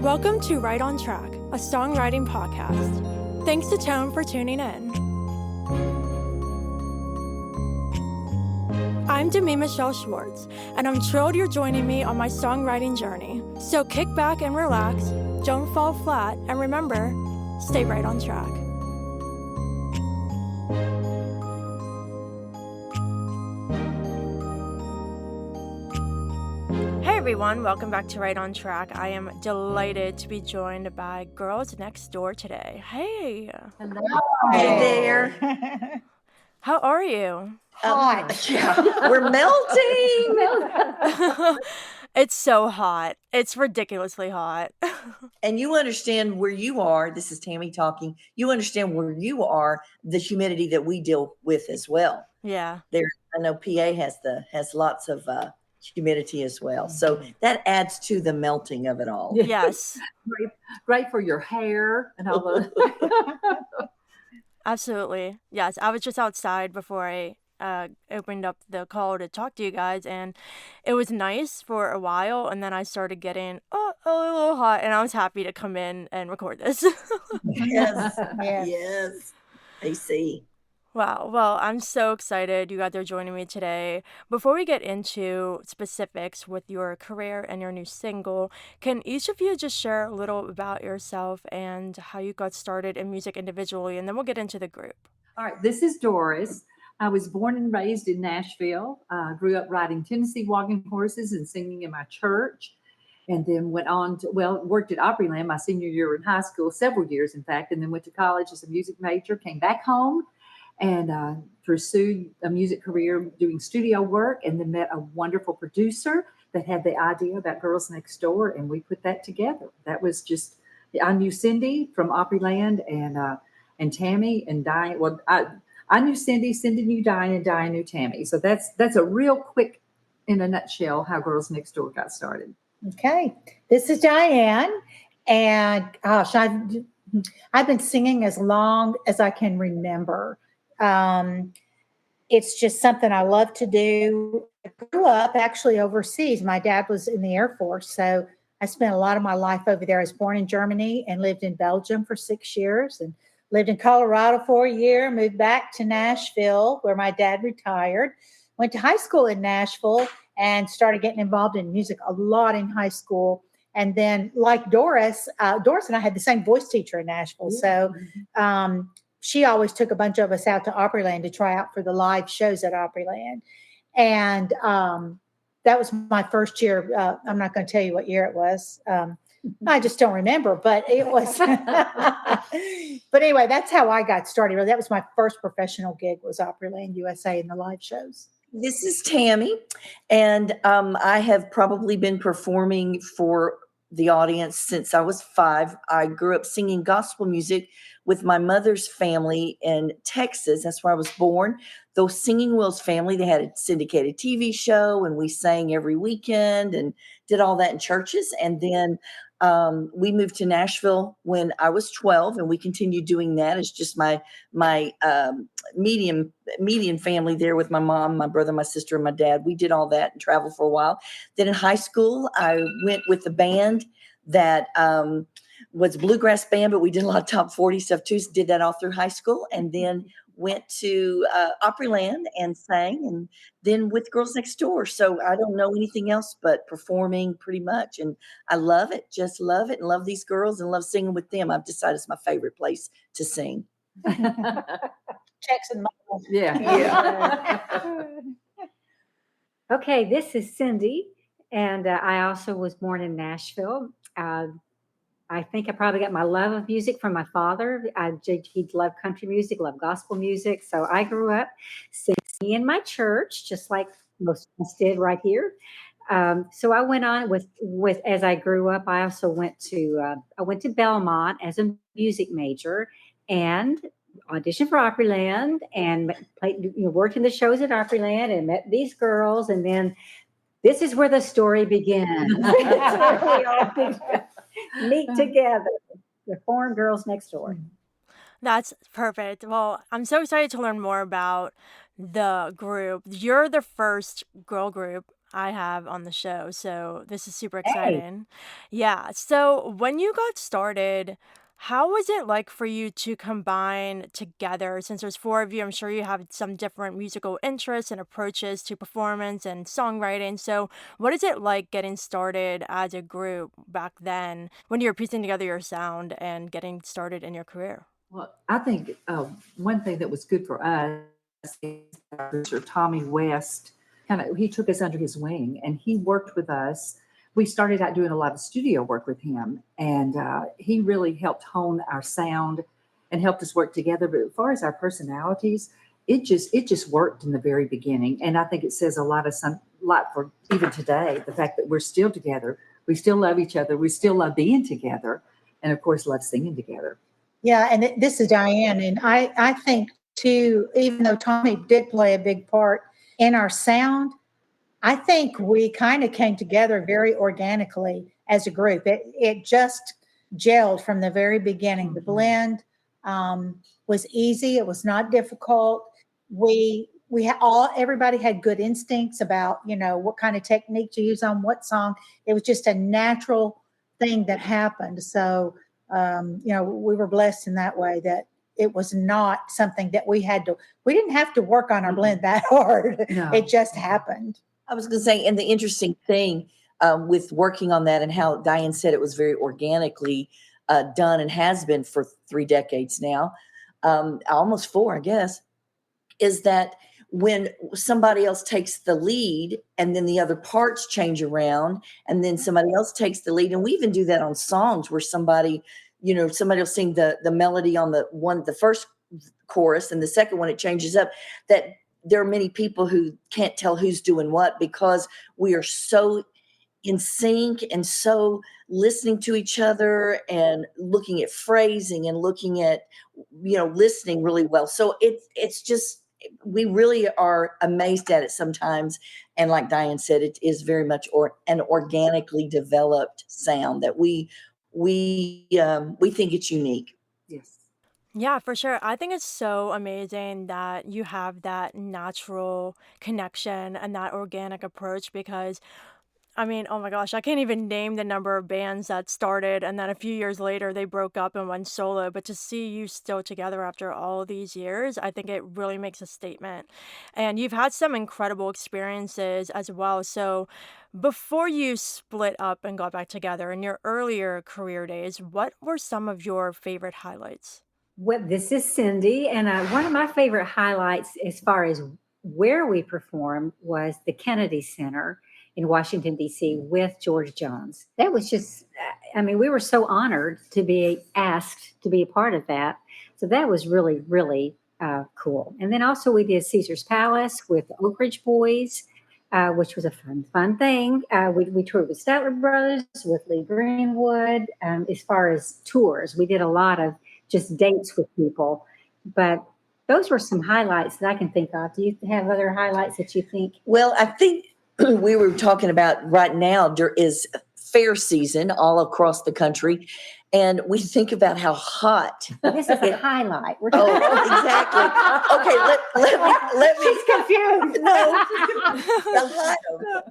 Welcome to Right on Track, a songwriting podcast. Thanks to Tone for tuning in. I'm Demi Michelle Schwartz, and I'm thrilled you're joining me on my songwriting journey. So kick back and relax, don't fall flat, and remember, stay right on track. Hey everyone, welcome back to Right on Track. I am delighted to be joined by Girls Next Door today. Hey. Hello. Hey there. How are you? Hot. Yeah, we're melting. It's so hot. It's ridiculously hot. And you understand where you are. This is Tammy talking. You understand where you are, the humidity that we deal with as well. Yeah. There, I know PA has lots of humidity as well. So that adds to the melting of it all. Yes. Great for your hair and all the. Absolutely. Yes. I was just outside before I opened up the call to talk to you guys, and it was nice for a while, and then I started getting a little hot, and I was happy to come in and record this. Yes. AC. Wow. Well, I'm so excited you guys are joining me today. Before we get into specifics with your career and your new single, can each of you just share a little about yourself and how you got started in music individually, and then we'll get into the group. All right, this is Doris. I was born and raised in Nashville. Grew up riding Tennessee walking horses and singing in my church. And then went on to, worked at Opryland my senior year in high school, several years, in fact, and then went to college as a music major, came back home and pursued a music career doing studio work, and then met a wonderful producer that had the idea about Girls Next Door, and we put that together. That was just, I knew Cindy from Opryland and Tammy and Diane. Well, I knew Cindy knew Diane, and Diane knew Tammy. So that's a real quick, in a nutshell, how Girls Next Door got started. Okay, this is Diane, and gosh, I've been singing as long as I can remember. It's just something I love to do. I grew up actually overseas. My dad was in the Air Force, so I spent a lot of my life over there. I was born in Germany and lived in Belgium for 6 years, and lived in Colorado for a year, moved back to Nashville where my dad retired, went to high school in Nashville and started getting involved in music a lot in high school. And then like Doris and I had the same voice teacher in Nashville. So she always took a bunch of us out to Opryland to try out for the live shows at Opryland. And that was my first year. I'm not going to tell you what year it was. I just don't remember, but it was. But anyway, that's how I got started. That was my first professional gig, was Opryland USA in the live shows. This is Tammy, and I have probably been performing for the audience since I was 5. I grew up singing gospel music with my mother's family in Texas. That's where I was born. Those Singing Wills family, they had a syndicated TV show, and we sang every weekend and did all that in churches. And then we moved to Nashville when I was 12, and we continued doing that. It's just my median family there with my mom, my brother, my sister, and my dad. We did all that and traveled for a while. Then in high school, I went with the band that was a bluegrass band, but we did a lot of top 40 stuff too. So did that all through high school, and then went to Opryland and sang, and then with Girls Next Door. So I don't know anything else but performing pretty much. And I love it, just love it, and love these girls and love singing with them. I've decided it's my favorite place to sing. Checks and models. Yeah. Okay, this is Cindy, and I also was born in Nashville. I think I probably got my love of music from my father. He loved country music, loved gospel music. So I grew up singing in my church, just like most of us did right here. So I went on with as I grew up. I also went to Belmont as a music major and auditioned for Opryland and worked in the shows at Opryland and met these girls. And then this is where the story begins. Meet together, the foreign Girls Next Door. That's perfect. Well, I'm so excited to learn more about the group. You're the first girl group I have on the show. So this is super Hey, exciting. Yeah. So when you got started, how was it like for you to combine together? Since there's four of you, I'm sure you have some different musical interests and approaches to performance and songwriting. So what is it like getting started as a group back then when you were piecing together your sound and getting started in your career? Well, I think one thing that was good for us is our producer, Tommy West, he took us under his wing and he worked with us. We started out doing a lot of studio work with him, and he really helped hone our sound and helped us work together. But as far as our personalities, it just worked in the very beginning, and I think it says a lot for even today. The fact that we're still together, we still love each other, we still love being together, and of course, love singing together. Yeah, and this is Diane, and I think too, even though Tommy did play a big part in our sound, I think we kind of came together very organically as a group. It just gelled from the very beginning. The blend was easy. It was not difficult. We had everybody had good instincts about what kind of technique to use on what song. It was just a natural thing that happened. So we were blessed in that way that it was not something that we didn't have to work on our blend that hard. No. It just happened. I was going to say, and the interesting thing with working on that and how Diane said it was very organically done and has been for 3 decades now, almost 4, I guess, is that when somebody else takes the lead and then the other parts change around and then somebody else takes the lead, and we even do that on songs where somebody will sing the melody on the first chorus, and the second one it changes up, that there are many people who can't tell who's doing what because we are so in sync and so listening to each other and looking at phrasing and looking at listening really well. So it's just, we really are amazed at it sometimes, and like Diane said, it is very much an organically developed sound that we think it's unique. Yes. Yeah, for sure. I think it's so amazing that you have that natural connection and that organic approach because I mean, oh my gosh, I can't even name the number of bands that started and then a few years later they broke up and went solo. But to see you still together after all these years, I think it really makes a statement. And you've had some incredible experiences as well. So before you split up and got back together in your earlier career days, what were some of your favorite highlights? Well, this is Cindy, and one of my favorite highlights as far as where we performed was the Kennedy Center in Washington, D.C. with George Jones. That was just, I mean, we were so honored to be asked to be a part of that. So that was really, really cool. And then also we did Caesar's Palace with the Oak Ridge Boys, which was a fun thing. We toured with Statler Brothers, with Lee Greenwood. As far as tours, we did a lot of just dates with people. But those were some highlights that I can think of. Do you have other highlights that you think? Well, I think we were talking about right now there is fair season all across the country, and we think about how hot. This is a highlight. We're Oh, exactly. Okay, let me. She's confused. No, the hot.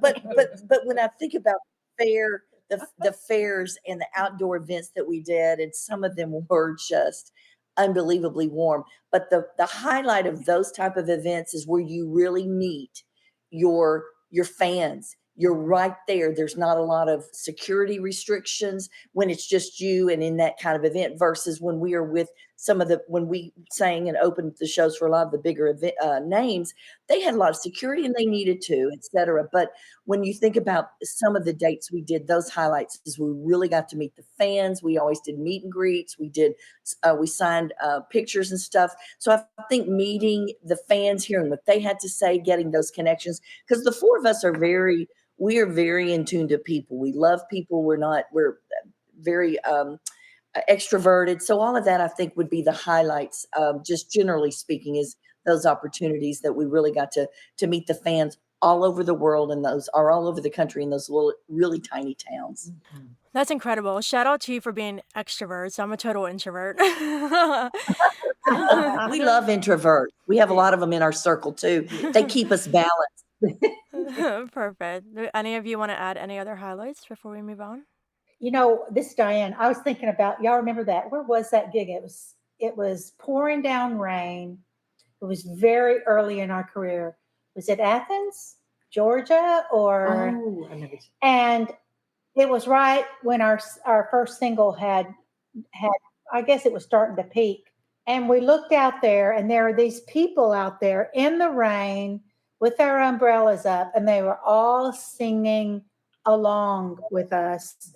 But when I think about fair, the fairs and the outdoor events that we did, and some of them were just unbelievably warm. But the highlight of those type of events is where you really meet your fans. You're right there. There's not a lot of security restrictions when it's just you and in that kind of event versus when we are with when we sang and opened the shows for a lot of the bigger names, they had a lot of security and they needed to, et cetera. But when you think about some of the dates we did, those highlights is we really got to meet the fans. We always did meet and greets. We signed pictures and stuff. So I think meeting the fans, hearing what they had to say, getting those connections, because the four of us we are very in tune to people. We love people. We're very extroverted. So all of that, I think, would be the highlights. Just generally speaking, is those opportunities that we really got to meet the fans all over the world, and those are all over the country in those little, really tiny towns. Mhm. That's incredible. Shout out to you for being extroverts. I'm a total introvert. We love introverts. We have a lot of them in our circle too. They keep us balanced. Perfect. Do any of you want to add any other highlights before we move on? This is Diane. I was thinking about y'all remember that. Where was that gig? It was pouring down rain. It was very early in our career. Was it Athens, Georgia, or Oh, I never. and it was right when our first single had I guess it was starting to peak. And we looked out there and there were these people out there in the rain with their umbrellas up and they were all singing along with us.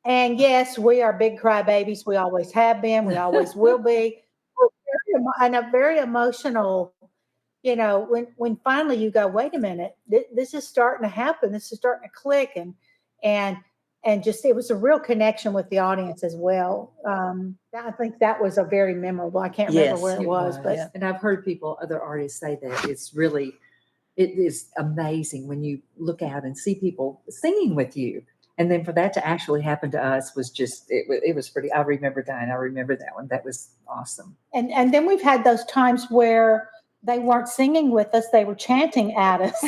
And yes, we are big crybabies. We always have been. We always will be. And a very emotional, when finally you go, wait a minute, this is starting to happen. This is starting to click, and just it was a real connection with the audience as well. I think that was a very memorable. I can't remember Yes, where it It was, was. but And I've heard other artists say that it is amazing when you look out and see people singing with you. And then for that to actually happen to us was just, it was pretty, I remember Diane, I remember that one. That was awesome. and then we've had those times where they weren't singing with us; they were chanting at us.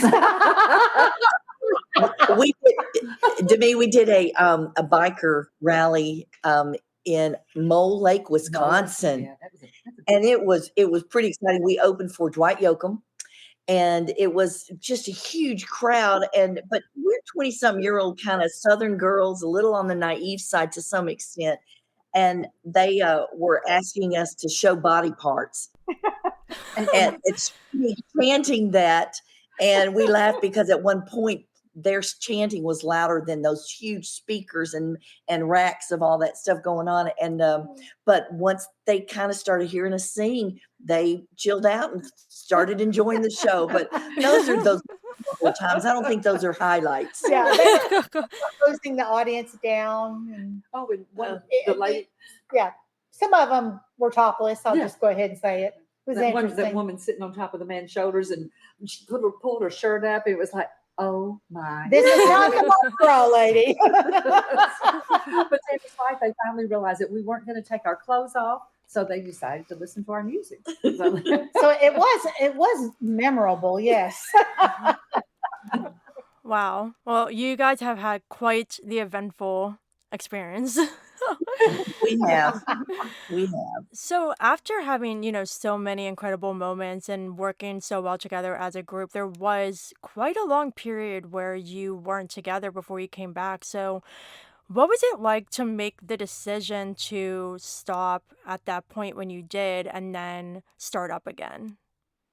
we did, to me, we did a biker rally in Mole Lake, Wisconsin, Yeah, and it was pretty exciting. We opened for Dwight Yoakam, and it was just a huge crowd. But we're 20-some-year-old kind of Southern girls, a little on the naive side to some extent, and they were asking us to show body parts, and it's chanting that, and we laughed because at one point their chanting was louder than those huge speakers and racks of all that stuff going on. And but once they kind of started hearing us sing, they chilled out and started enjoying the show. But those are those times. I don't think those are highlights. Yeah, they were closing the audience down, and and the lady, yeah, some of them were topless. I'll just go ahead and say it. It was that interesting. woman sitting on top of the man's shoulders and she pulled her shirt up. It was like, oh my. This is not the Mardi Gras lady. But Tammy's right. They finally realized that we weren't going to take our clothes off. So they decided to listen to our music. So it was memorable, yes. Wow. Well, you guys have had quite the eventful experience. We have. So after having, so many incredible moments and working so well together as a group, there was quite a long period where you weren't together before you came back. So what was it like to make the decision to stop at that point when you did and then start up again?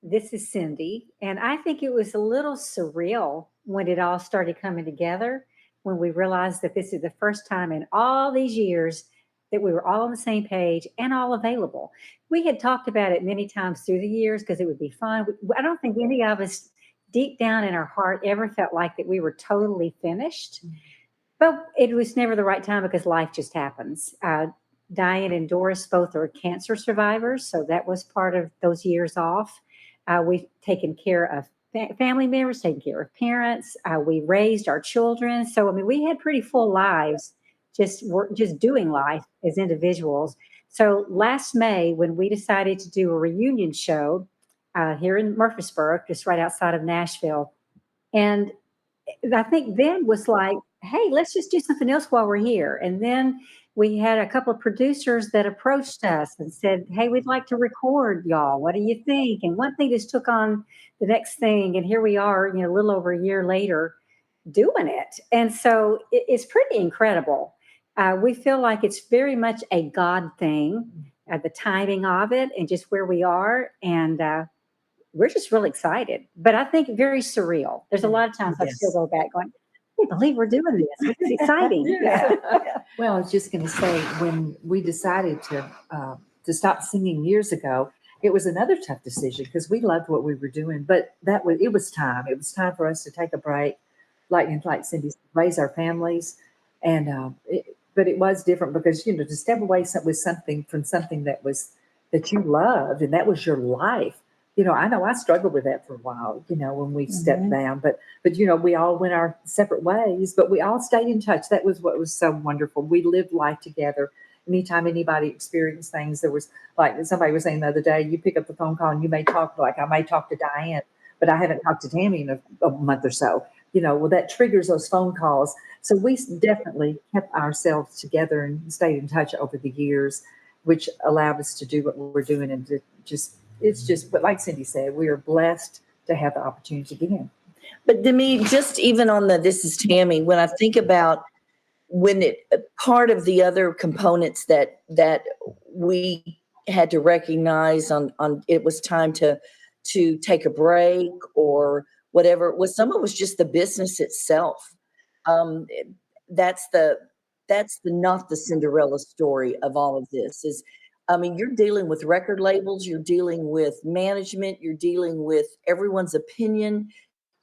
This is Cindy. And I think it was a little surreal when it all started coming together, when we realized that this is the first time in all these years that we were all on the same page and all available. We had talked about it many times through the years because it would be fun. I don't think any of us deep down in our heart ever felt like that we were totally finished. But it was never the right time because life just happens. Diane and Doris both are cancer survivors, so that was part of those years off. We've taken care of family members, taken care of parents. We raised our children. So, I mean, we had pretty full lives, just doing life as individuals. So last May, when we decided to do a reunion show here in Murfreesboro, just right outside of Nashville, and I think then was like, hey, let's just do something else while we're here. And then we had a couple of producers that approached us and said, hey, we'd like to record y'all. What do you think? And one thing just took on the next thing. And here we are, a little over a year later doing it. And so it's pretty incredible. We feel like it's very much a God thing, the timing of it and just where we are. And we're just really excited, but I think very surreal. There's a lot of times I still go back going, I can't believe we're doing this. This is exciting. Yeah. Well, I was just going to say, when we decided to stop singing years ago, it was another tough decision because we loved what we were doing, but it was time. It was time for us to take a break, like Cindy said, raise our families, and but it was different because to step away with something that you loved and that was your life. I know I struggled with that for a while, when we stepped down, but we all went our separate ways, but we all stayed in touch. That was what was so wonderful. We lived life together. Anytime anybody experienced things, there was, like somebody was saying the other day, you pick up the phone call and you may talk, like I may talk to Diane, but I haven't talked to Tammy in a month or so. Well, that triggers those phone calls. So we definitely kept ourselves together and stayed in touch over the years, which allowed us to do what we're doing. And but like Cindy said, we are blessed to have the opportunity again. But to me, just even on this is Tammy, when I think about part of the other components that we had to recognize on it was time to take a break or whatever it was. Some of it was just the business itself. That's not the Cinderella story of all of this. You're dealing with record labels, you're dealing with management, you're dealing with everyone's opinion,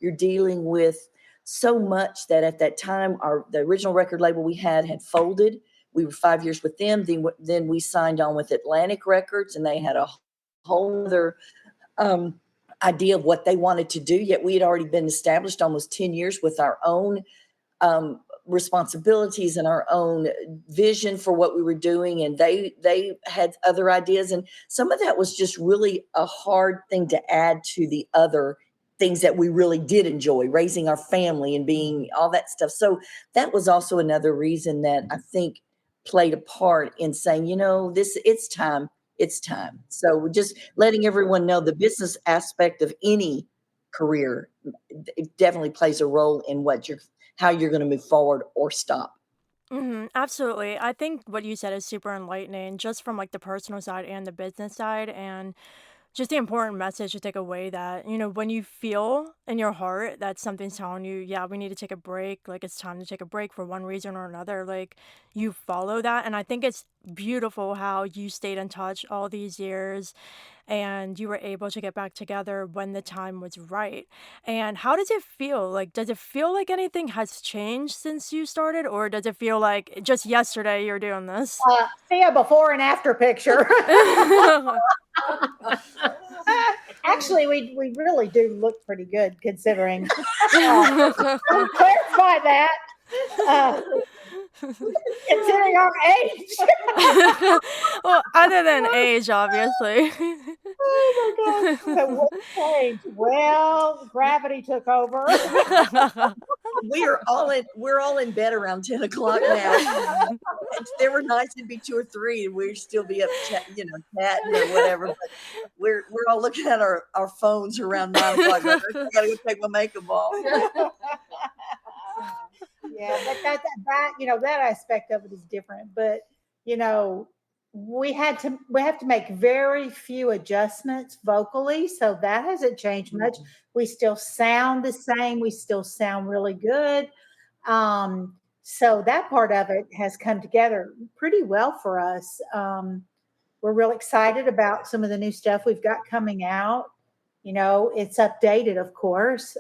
you're dealing with so much that at that time, the original record label we had folded. We were 5 years with them. Then we signed on with Atlantic Records, and they had a whole other idea of what they wanted to do. Yet we had already been established almost 10 years with our own responsibilities and our own vision for what we were doing. And they had other ideas. And some of that was just really a hard thing to add to the other things that we really did enjoy, raising our family and being all that stuff. So that was also another reason that I think played a part in saying, it's time. It's time. So we're just letting everyone know the business aspect of any career, it definitely plays a role in how you're going to move forward or stop. Absolutely. I think what you said is super enlightening, just from like the personal side and the business side, and just the important message to take away that, when you feel in your heart that something's telling you, yeah, we need to take a break, like it's time to take a break for one reason or another, like you follow that. And I think it's beautiful how you stayed in touch all these years and you were able to get back together when the time was right. And how does it feel? Like, does it feel like anything has changed since you started, or does it feel like just yesterday you're doing this? See a before and after picture. Actually, we really do look pretty good considering. Clarify that. Considering our age. Well, other than age, obviously. Oh my gosh. So what changed? Well, gravity took over. We're all in bed around 10 o'clock now. If there were nights it'd be 2 or 3 and we'd still be up chatting or whatever. But we're all looking at our phones around 9 o'clock. I gotta go take my makeup off. Yeah, but that that aspect of it is different. But we have to make very few adjustments vocally, so that hasn't changed much. We still sound the same. We still sound really good. So that part of it has come together pretty well for us. We're real excited about some of the new stuff we've got coming out. It's updated, of course.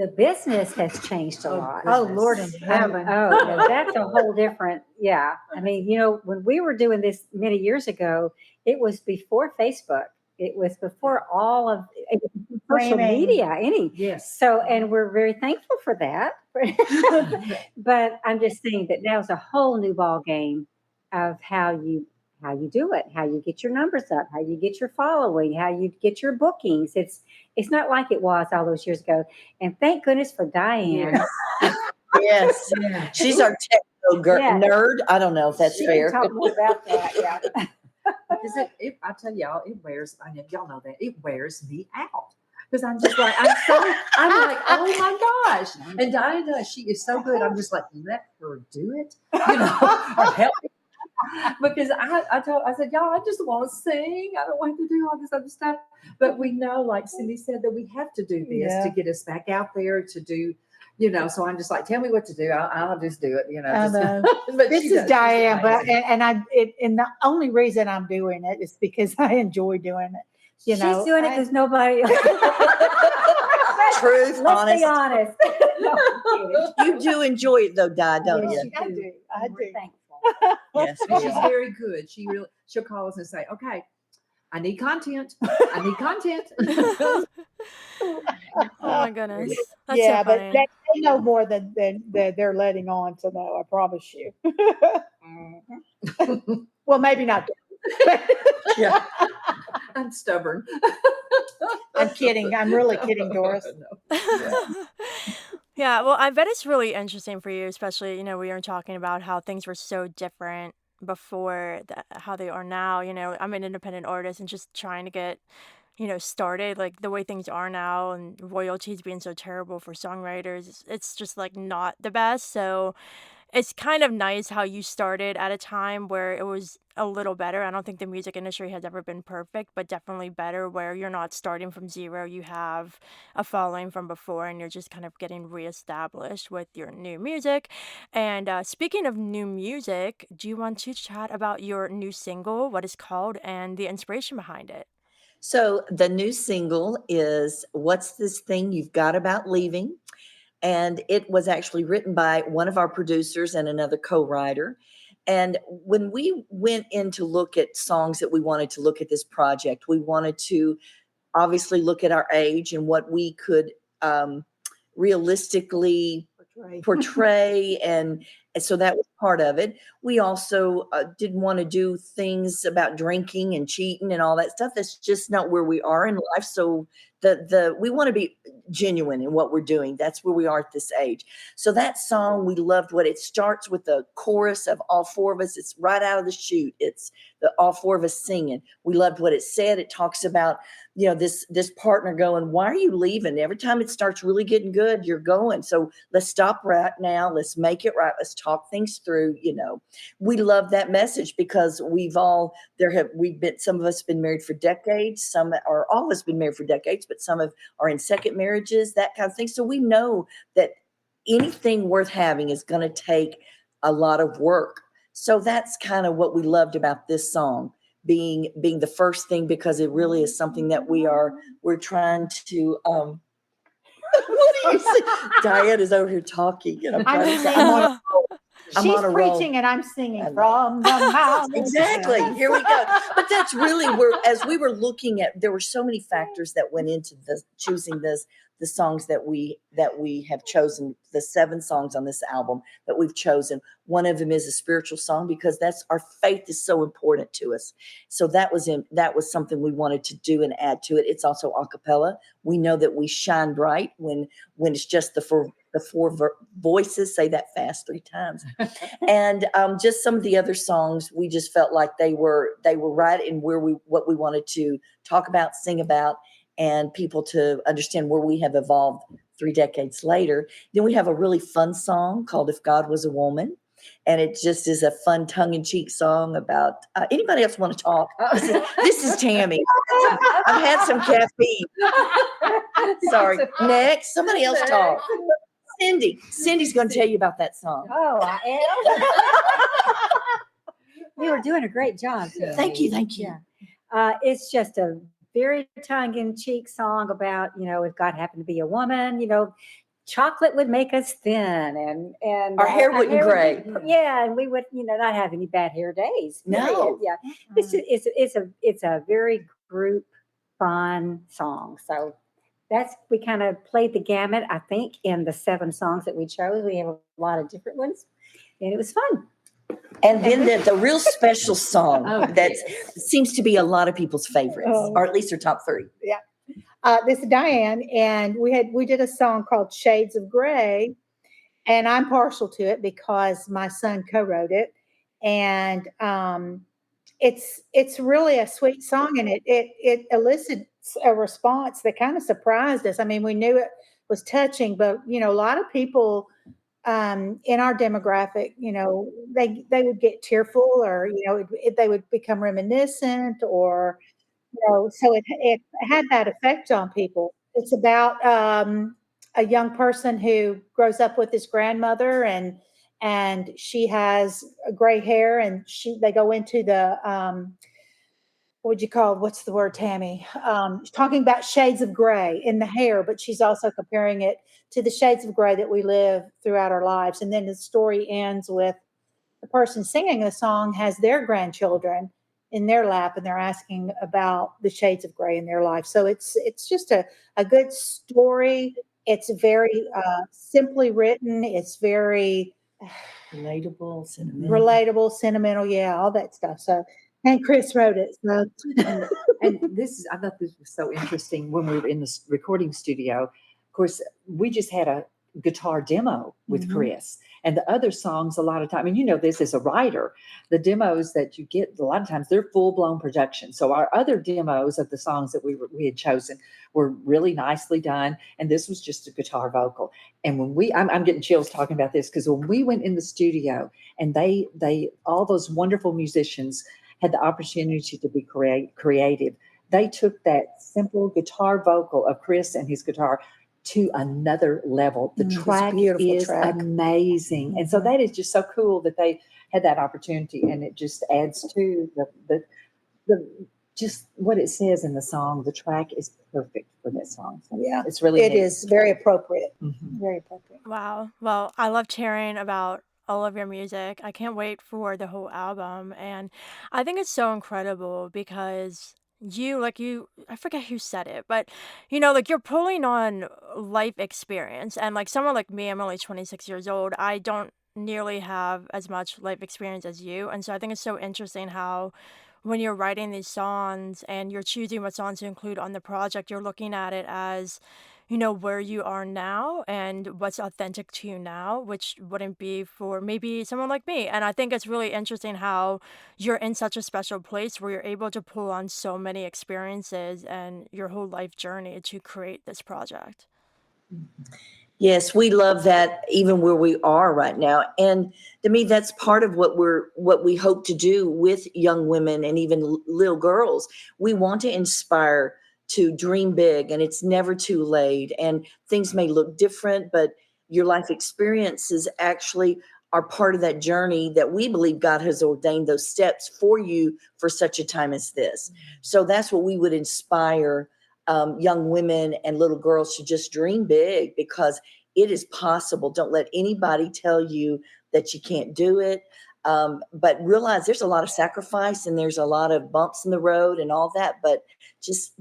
The business has changed a lot. Oh, Lord in heaven. Yeah, that's a whole different, yeah. I mean, when we were doing this many years ago, it was before Facebook. It was before all of social media, Yes. So, and we're very thankful for that. But I'm just saying that now is a whole new ball game of how you do it, how you get your numbers up, how you get your following, how you get your bookings. It's not like it was all those years ago. And thank goodness for Diane. Yes. Yeah. She's our techno nerd. I don't know if that's fair. Talk more about that. Yeah. Because I tell y'all, y'all know that it wears me out. Because I'm just like, I'm like, oh my gosh. And Diane does. She is so good. I'm just like, let her do it, or help me. Because I said, y'all, I just want to sing. I don't want to do all this other stuff. But we know, like Cindy said, that we have to do this to get us back out there to do, so I'm just like, tell me what to do. I'll just do it, But this is Diane, and the only reason I'm doing it is because I enjoy doing it. She's doing it because nobody else. Truth, Let's be honest. You do enjoy it though, Di, don't you? I do. We're thankful. Yes, she's very good. She'll call us and say, okay, I need content. I need content. Oh my goodness. That's yeah, so but funny. they know more than they're letting on to know, I promise you. Well, maybe not. Yeah. I'm stubborn. I'm kidding. I'm really kidding, Doris. Yeah, well, I bet it's really interesting for you, especially, we were talking about how things were so different before how they are now. I'm an independent artist and just trying to get, started, like the way things are now and royalties being so terrible for songwriters, it's just like not the best. So it's kind of nice how you started at a time where it was a little better. I don't think the music industry has ever been perfect, but definitely better where you're not starting from zero. You have a following from before and you're just kind of getting reestablished with your new music. And speaking of new music, do you want to chat about your new single, what it's called, and the inspiration behind it? So the new single is What's This Thing You've Got About Leaving? And it was actually written by one of our producers and another co-writer. And when we went in to look at songs that we wanted to look at this project, we wanted to obviously look at our age and what we could realistically portray and so that was part of it. We also didn't want to do things about drinking and cheating and all that stuff. That's just not where we are in life. So we want to be genuine in what we're doing. That's where we are at this age. So that song, we loved what it starts with the chorus of all four of us. It's right out of the chute. It's all four of us singing. We loved what it said. It talks about, this partner going, why are you leaving? Every time it starts really getting good, you're going. So let's stop right now. Let's make it right. Let's talk things through. We love that message because some of us been married for decades. Some or all of us been married for decades, but some are in second marriages, that kind of thing. So we know that anything worth having is going to take a lot of work. So that's kind of what we loved about this song being the first thing, because it really is something that we're trying to what do you say? Diane is over here talking, and She's preaching and I'm singing from the mountains. Exactly. Here we go. But that's really as we were looking at, there were so many factors that went into choosing the songs that we have chosen, the 7 songs on this album that we've chosen. One of them is a spiritual song because that's our faith is so important to us. So that was something we wanted to do and add to it. It's also a cappella. We know that we shine bright when it's just the four voices. Say that fast 3 times. And just some of the other songs, we just felt like they were right in what we wanted to talk about, sing about, and people to understand where we have evolved 3 decades later. Then we have a really fun song called If God Was a Woman. And it just is a fun tongue-in-cheek song about anybody else want to talk? This is Tammy. I've had some caffeine. Sorry. Next, somebody else talk. Cindy's going to tell you about that song. Oh, I am. You were doing a great job. Tammy. Thank you. Yeah. It's just a very tongue-in-cheek song about, if God happened to be a woman, chocolate would make us thin and our hair wouldn't gray. And we would, not have any bad hair days. No. Yeah. It's a very group fun song. So we kind of played the gamut, I think, in the 7 songs that we chose. We have a lot of different ones and it was fun. And then the real special song that seems to be a lot of people's favorites, or at least their top 3. Yeah. This is Diane, and we did a song called Shades of Gray, and I'm partial to it because my son co-wrote it, and it's really a sweet song, and it elicits a response that kind of surprised us. I mean, we knew it was touching, but a lot of people in our demographic, they would get tearful, or they would become reminiscent, or so it had that effect on people. It's about a young person who grows up with his grandmother, and she has gray hair, and they go into the what's the word, Tammy? Talking about shades of gray in the hair, but she's also comparing it to the shades of gray that we live throughout our lives. And then the story ends with the person singing the song has their grandchildren in their lap, and they're asking about the shades of gray in their life. So it's just a good story. It's very simply written. It's very relatable, sentimental. Yeah, all that stuff. So And Chris wrote it. So And this is, I thought this was so interesting when we were in the recording studio. Of course, we just had a guitar demo with Mhm. Chris, and the other songs, a lot of time, and you know this as a writer, the demos that you get, a lot of times they're full blown production. So our other demos of the songs that we had chosen were really nicely done, and this was just a guitar vocal. And when I'm getting chills talking about this, because when we went in the studio and they all those wonderful musicians had the opportunity to be creative. They took that simple guitar vocal of Chris and his guitar to another level. The It's a track beautiful is track. amazing. And so Mhm. that is just so cool that they had that opportunity, and it just adds to the just what it says in the song. The track is perfect for that song. So Yeah, it's really it neat. is very appropriate. Mhm. Very appropriate. Wow. Well, I loved hearing about all of your music. I can't wait for the whole album. And I think it's so incredible because I forget who said it, but like you're pulling on life experience. And like someone like me, I'm only 26 years old. I don't nearly have as much life experience as you. And so I think it's so interesting how when you're writing these songs and you're choosing what songs to include on the project, you're looking at it as where you are now and what's authentic to you now, which wouldn't be for maybe someone like me. And I think it's really interesting how you're in such a special place where you're able to pull on so many experiences and your whole life journey to create this project. Yes, we love that even where we are right now. And to me, that's part of what we hope to do with young women and even little girls. We want to inspire to dream big, and it's never too late. And things may look different, but your life experiences actually are part of that journey that we believe God has ordained those steps for you for such a time as this. So that's what we would inspire young women and little girls to just dream big, because it is possible. Don't let anybody tell you that you can't do it. But realize there's a lot of sacrifice and there's a lot of bumps in the road and all that. But just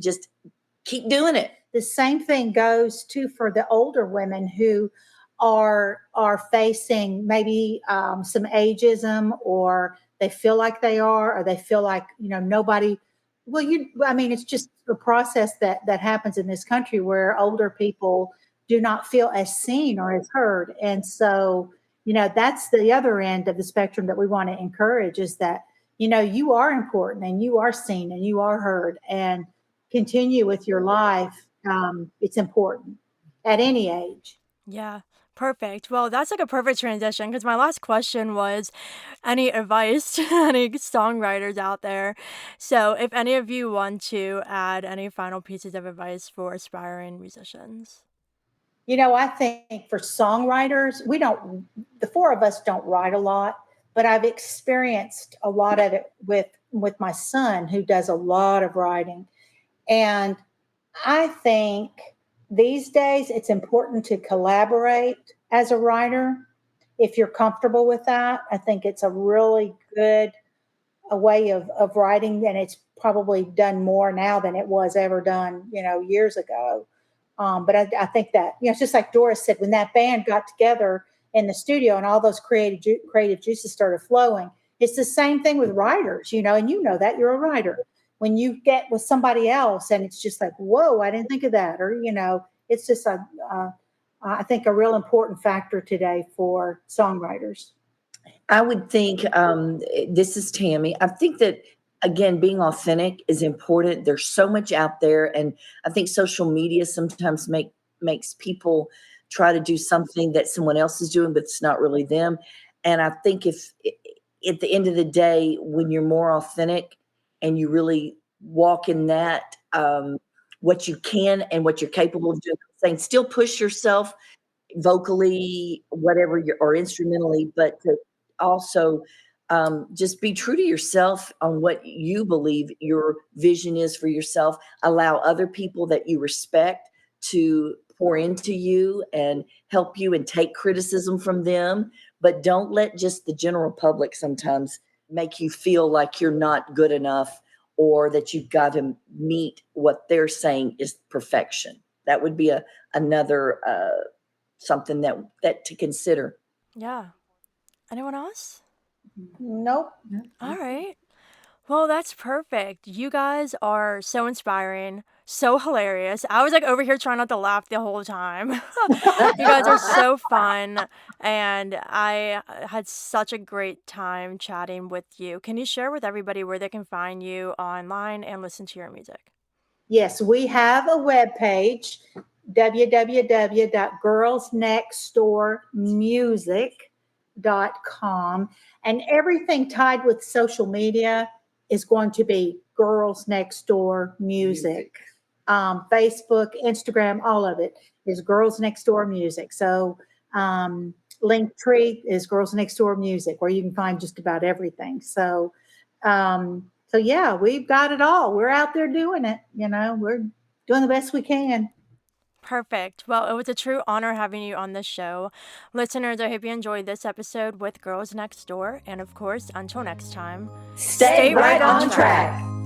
keep doing it. The same thing goes too for the older women who are facing maybe some ageism, or they feel like they are, or they feel like nobody. Well, I mean, it's just a process that happens in this country where older people do not feel as seen or as heard, and so that's the other end of the spectrum that we want to encourage, is that you are important and you are seen and you are heard, and continue with your life. It's important at any age. Yeah, perfect. Well, that's like a perfect transition because my last question was any advice to any songwriters out there. So, if any of you want to add any final pieces of advice for aspiring musicians. I think for songwriters, the four of us don't write a lot, but I've experienced a lot of it with my son, who does a lot of writing. And I think these days it's important to collaborate as a writer. If you're comfortable with that, I think it's a really good a way of writing, and it's probably done more now than it was ever done, years ago. But I think that, it's just like Doris said, when that band got together in the studio and all those creative juices started flowing, it's the same thing with writers, and that you're a writer. When you get with somebody else and it's just like, whoa, I didn't think of that. Or, it's just I think a real important factor today for songwriters. I would think, this is Tammy. I think that, again, being authentic is important. There's so much out there, and I think social media sometimes makes people try to do something that someone else is doing, but it's not really them. And I think if at the end of the day, when you're more authentic and you really walk in that, what you can and what you're capable of doing, saying, still push yourself vocally, whatever or instrumentally, but to also just be true to yourself on what you believe your vision is for yourself. Allow other people that you respect to pour into you and help you and take criticism from them. But don't let just the general public sometimes make you feel like you're not good enough, or that you've got to meet what they're saying is perfection. That would be another something that to consider. Yeah. Anyone else? Nope. All right. Well, that's perfect. You guys are so inspiring, so hilarious. I was like over here trying not to laugh the whole time. You guys are so fun, and I had such a great time chatting with you. Can you share with everybody where they can find you online and listen to your music? Yes, we have a webpage, www.girlsnextdoormusic.com. And everything tied with social media is going to be Girls Next Door Music. Facebook, Instagram, all of it is Girls Next Door Music. So Linktree is Girls Next Door Music, where you can find just about everything. So yeah, we've got it all. We're out there doing it. We're doing the best we can. Perfect. Well, it was a true honor having you on this show. Listeners, I hope you enjoyed this episode with Girls Next Door. And of course, until next time, Stay right on track.